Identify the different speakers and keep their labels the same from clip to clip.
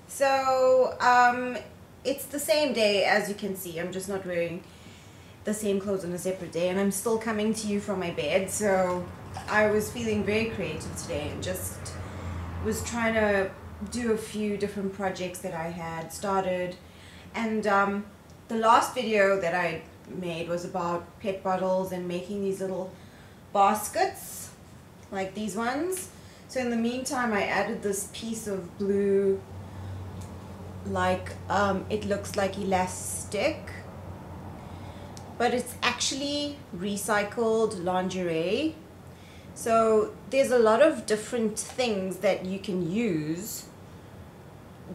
Speaker 1: So it's the same day, as you can see. I'm just not wearing the same clothes on a separate day, and I'm still coming to you from my bed. So I was feeling very creative today and just was trying to do a few different projects that I had started. And the last video that I made was about pet bottles and making these little baskets like these ones. So in the meantime, I added this piece of blue, like it looks like elastic, but it's actually recycled lingerie. So there's a lot of different things that you can use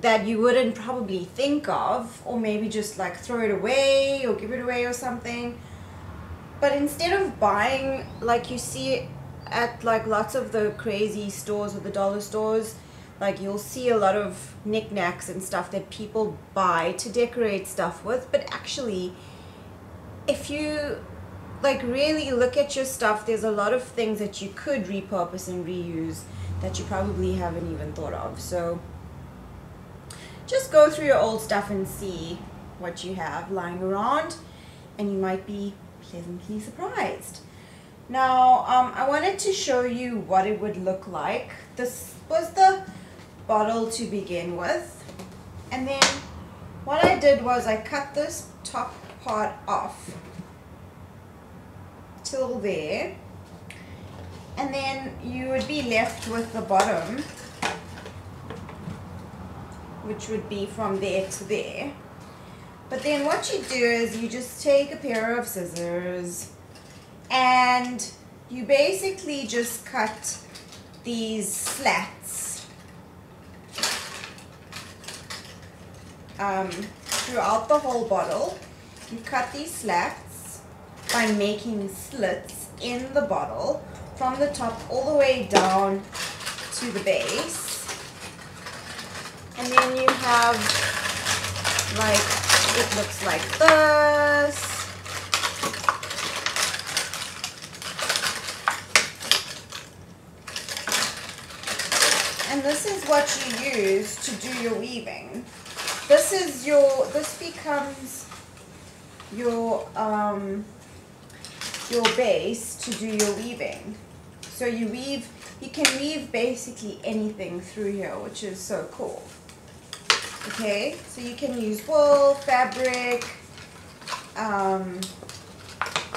Speaker 1: that you wouldn't probably think of, or maybe just like throw it away or give it away or something. But instead of buying, like you see at like lots of the crazy stores or the dollar stores, like you'll see a lot of knickknacks and stuff that people buy to decorate stuff with. But actually, if you like really look at your stuff, there's a lot of things that you could repurpose and reuse that you probably haven't even thought of. So just go through your old stuff and see what you have lying around, and you might be pleasantly surprised. Now I wanted to show you what it would look like. This was the bottle to begin with, and then what I did was I cut this top part off till there, and then you would be left with the bottom, which would be from there to there. But then what you do is you just take a pair of scissors and you basically just cut these slats throughout the whole bottle. You cut these slats by making slits in the bottle from the top all the way down to the base. And then you have, like, it looks like this. And this is what you use to do your weaving. This becomes your base to do your weaving. So you can weave basically anything through here, which is so cool. Okay, so you can use wool, fabric,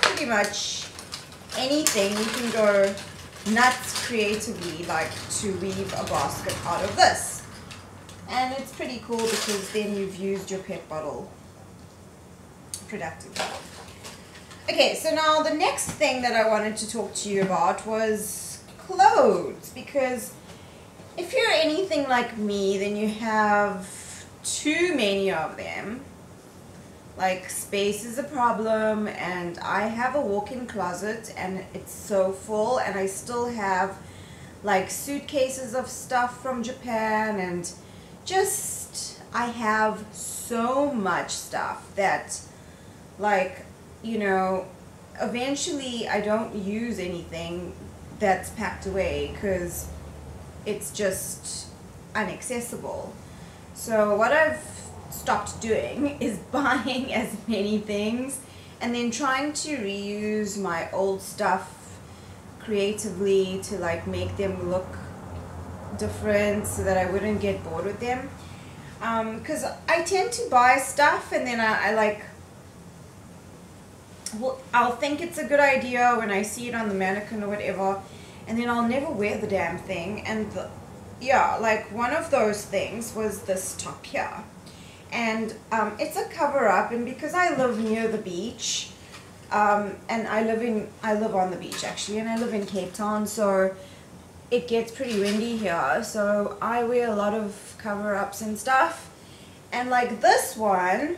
Speaker 1: pretty much anything. You can go nuts creatively, like to weave a basket out of this. And it's pretty cool because then you've used your pet bottle productively. Okay, so now the next thing that I wanted to talk to you about was clothes, because if you're anything like me, then you have too many of them. Like, space is a problem, and I have a walk-in closet and it's so full, and I still have like suitcases of stuff from Japan, and just I have so much stuff that, like, you know, eventually I don't use anything that's packed away because it's just inaccessible. So what I've stopped doing is buying as many things and then trying to reuse my old stuff creatively to like make them look different so that I wouldn't get bored with them. Because I tend to buy stuff and then I like, well, I'll think it's a good idea when I see it on the mannequin or whatever, and then I'll never wear the damn thing. And yeah, like one of those things was this top here, and it's a cover-up, and because I live near the beach, and I live on the beach actually, and I live in Cape Town, so it gets pretty windy here, so I wear a lot of cover-ups and stuff. And like this one,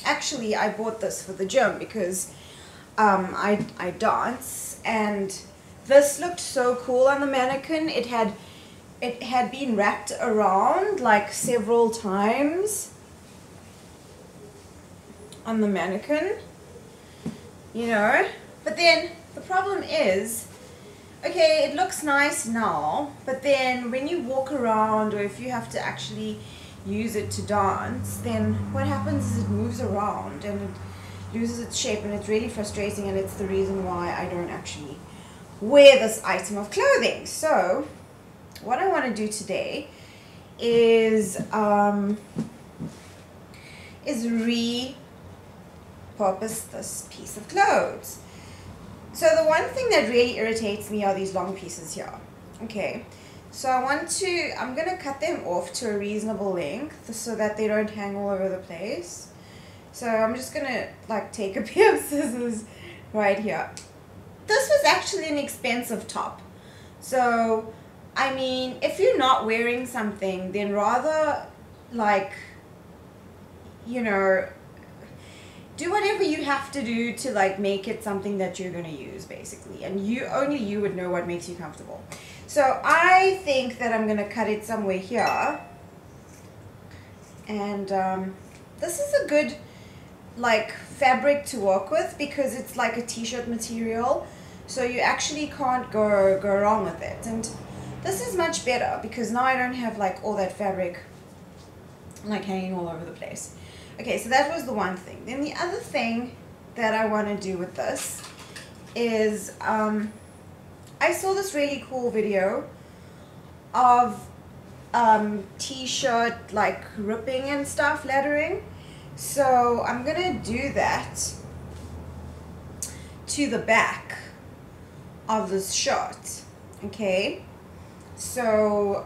Speaker 1: actually I bought this for the gym because I dance, and this looked so cool on the mannequin. It had been wrapped around like several times on the mannequin, you know. But then the problem is, okay, it looks nice now, but then when you walk around, or if you have to actually use it to dance, then what happens is it moves around and it loses its shape, and it's really frustrating, and it's the reason why I don't actually wear this item of clothing. So what I want to do today is repurpose this piece of clothes. So the one thing that really irritates me are these long pieces here. Okay, so I'm going to cut them off to a reasonable length so that they don't hang all over the place. So I'm just going to like take a pair of scissors right here. This was actually an expensive top. So, I mean, if you're not wearing something, then rather like, you know, do whatever you have to do to like make it something that you're going to use basically, and only you would know what makes you comfortable. So I think that I'm going to cut it somewhere here, and this is a good like fabric to work with because it's like a t-shirt material, so you actually can't go wrong with it. And this is much better because now I don't have like all that fabric like hanging all over the place. Okay, so that was the one thing. Then the other thing that I want to do with this is I saw this really cool video of t-shirt like ripping and stuff, lettering. So I'm going to do that to the back of this shirt. Okay, so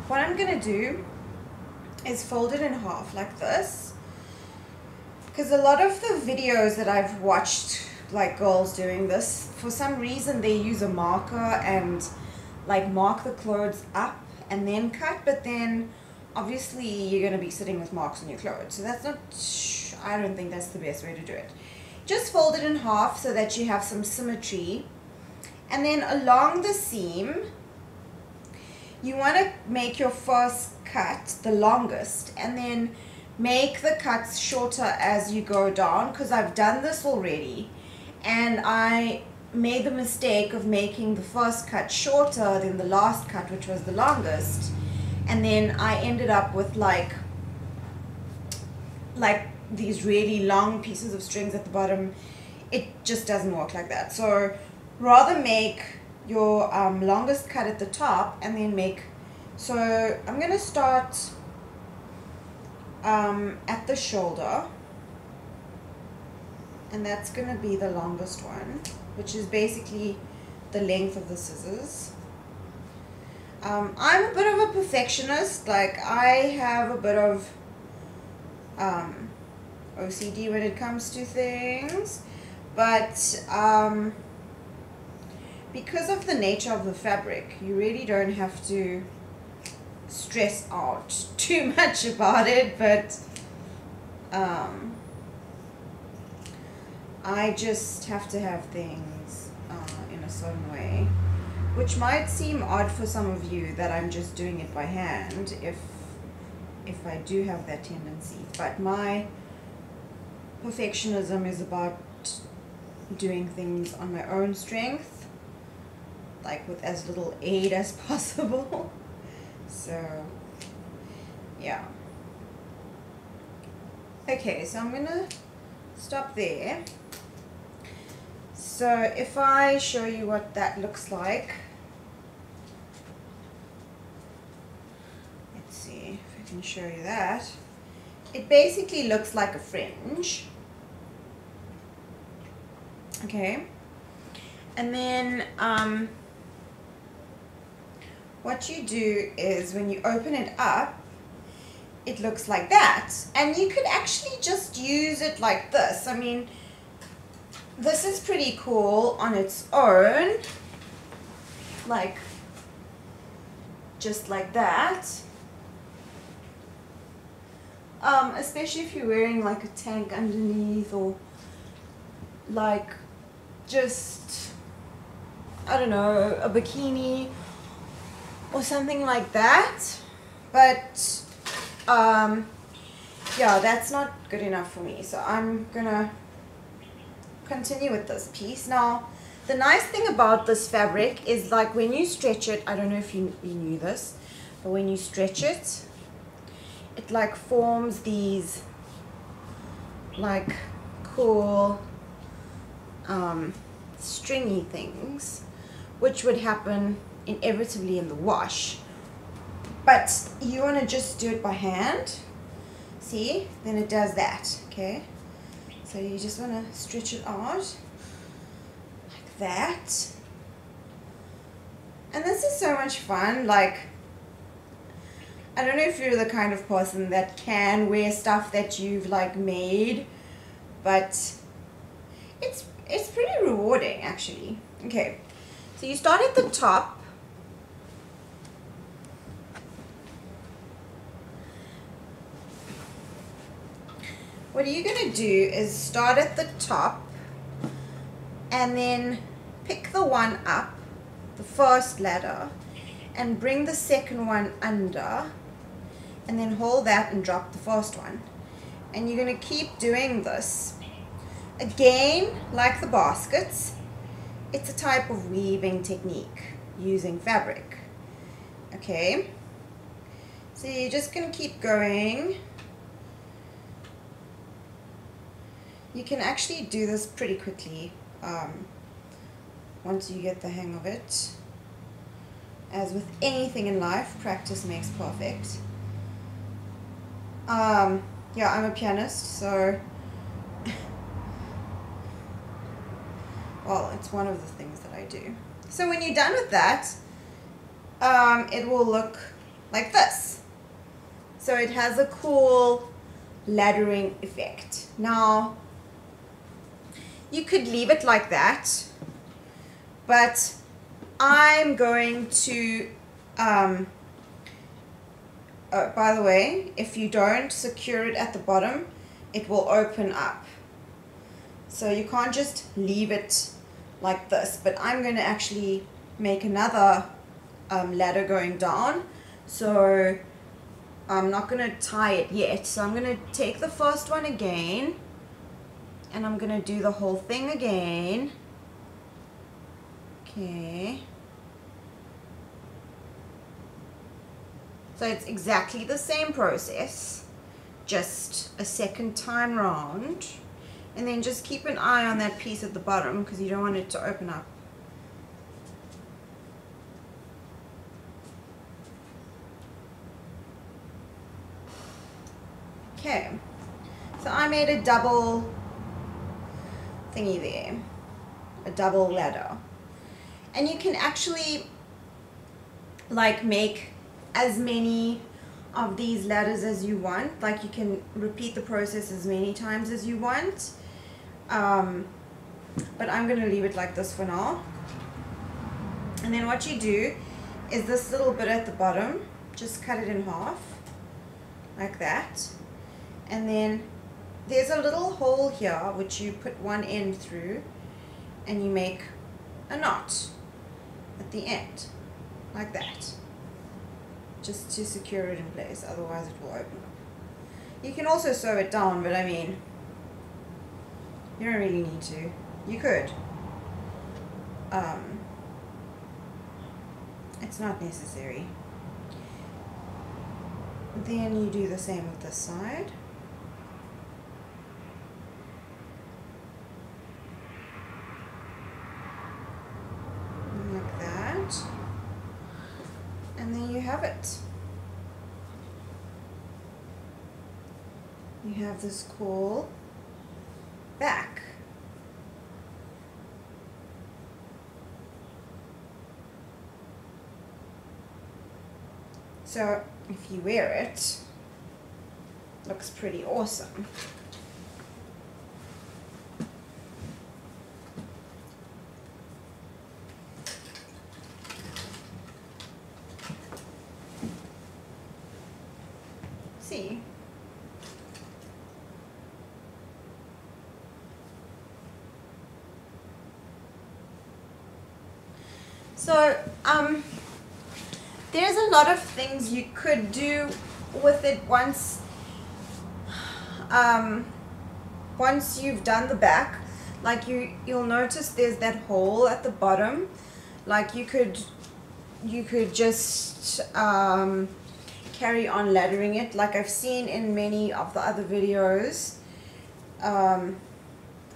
Speaker 1: what I'm going to do is fold it in half like this, because a lot of the videos that I've watched like girls doing this, for some reason they use a marker and like mark the clothes up and then cut, but then obviously you're going to be sitting with marks on your clothes, so that's not, I don't think that's the best way to do it. Just fold it in half so that you have some symmetry, and then along the seam you want to make your first cut the longest and then make the cuts shorter as you go down, because I've done this already and I made the mistake of making the first cut shorter than the last cut, which was the longest, and then I ended up with like these really long pieces of strings at the bottom. It just doesn't work like that. So rather make your longest cut at the top and then make, so I'm going to start at the shoulder, and that's going to be the longest one, which is basically the length of the scissors. I'm a bit of a perfectionist, like I have a bit of OCD when it comes to things, but because of the nature of the fabric, you really don't have to stress out too much about it, but I just have to have things in a certain way, which might seem odd for some of you that I'm just doing it by hand if I do have that tendency, but my perfectionism is about doing things on my own strength, like with as little aid as possible. So yeah, okay, so I'm gonna stop there. So if I show you what that looks like, let's see if I can show you that. It basically looks like a fringe. Okay, and then what you do is when you open it up, it looks like that, and you could actually just use it like this. I mean, this is pretty cool on its own, like just like that, especially if you're wearing like a tank underneath, or like just, I don't know, a bikini or something like that. But yeah, that's not good enough for me, so I'm gonna continue with this piece. Now the nice thing about this fabric is, like, when you stretch it, I don't know if you knew this, but when you stretch it, it like forms these like cool stringy things, which would happen inevitably in the wash. But you want to just do it by hand. See? Then it does that, okay? So you just want to stretch it out like that. And this is so much fun. Like, I don't know if you're the kind of person that can wear stuff that you've like made, but it's pretty rewarding actually. Okay, so you start at the top. What you're going to do is start at the top and then pick the one up, the first ladder, and bring the second one under, and then hold that and drop the first one. And you're going to keep doing this. Again, like the baskets, it's a type of weaving technique using fabric. Okay, so you're just going to keep going. You can actually do this pretty quickly once you get the hang of it. As with anything in life, practice makes perfect. Yeah, I'm a pianist, so well, it's one of the things that I do. So when you're done with that, it will look like this. So it has a cool laddering effect. Now, you could leave it like that, but I'm going to, oh, by the way, if you don't secure it at the bottom, it will open up. So you can't just leave it like this, but I'm going to actually make another ladder going down. So I'm not going to tie it yet. So I'm going to take the first one again, and I'm going to do the whole thing again. Okay. So it's exactly the same process, just a second time round. And then just keep an eye on that piece at the bottom because you don't want it to open up. Okay. So I made a double thingy there, a double ladder, and you can actually like make as many of these ladders as you want. Like you can repeat the process as many times as you want, but I'm going to leave it like this for now. And then what you do is this little bit at the bottom, just cut it in half like that, and then there's a little hole here which you put one end through and you make a knot at the end like that, just to secure it in place, otherwise it will open up. You can also sew it down, but I mean, you don't really need to. You could. It's not necessary. Then you do the same with this side. Like that. And then you have it. You have this cool back. So if you wear it, looks pretty awesome. See? So, there's a lot of things you could do with it once you've done the back. Like you'll notice there's that hole at the bottom. Like you could you could just carry on laddering it like I've seen in many of the other videos.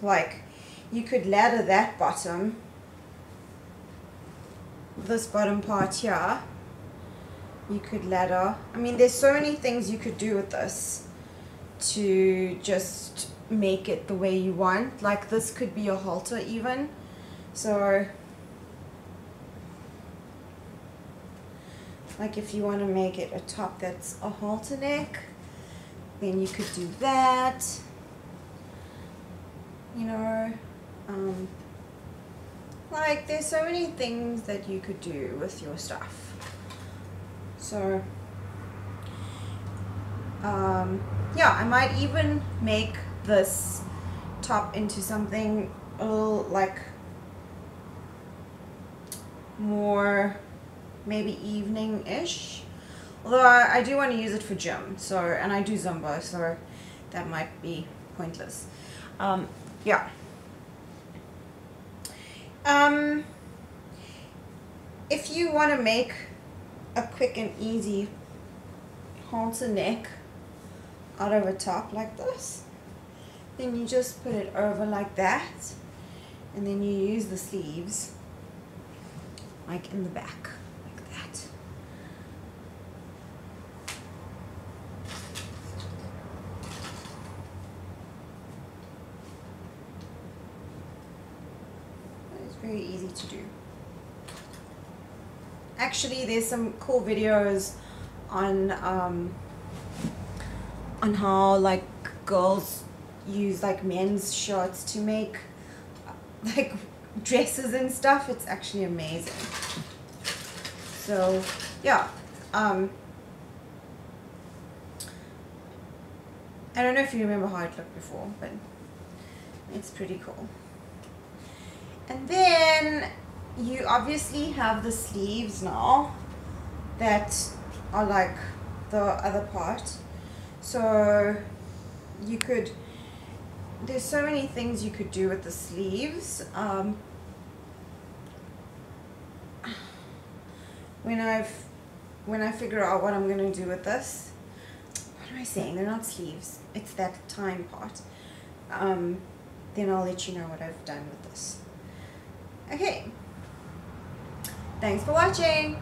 Speaker 1: Like you could ladder that bottom, this bottom part here, you could ladder. I mean, there's so many things you could do with this to just make it the way you want. Like this could be a halter even. So like if you want to make it a top that's a halter neck, then you could do that, you know. Like there's so many things that you could do with your stuff. So yeah, I might even make this top into something a little like more maybe evening-ish, although I do want to use it for gym, so, and I do Zumba, so that might be pointless. Yeah. If you want to make a quick and easy halter neck out of a top like this, then you just put it over like that, and then you use the sleeves like in the back like that. It's very easy to do. Actually, there's some cool videos on how like girls use like men's shirts to make like dresses and stuff. It's actually amazing. So yeah, I don't know if you remember how it looked before, but it's pretty cool. And then you obviously have the sleeves now that are like the other part. So you could, there's so many things you could do with the sleeves. When I figure out what I'm going to do with this, what am I saying? They're not sleeves. It's that time part. Then I'll let you know what I've done with this. Okay. Thanks for watching.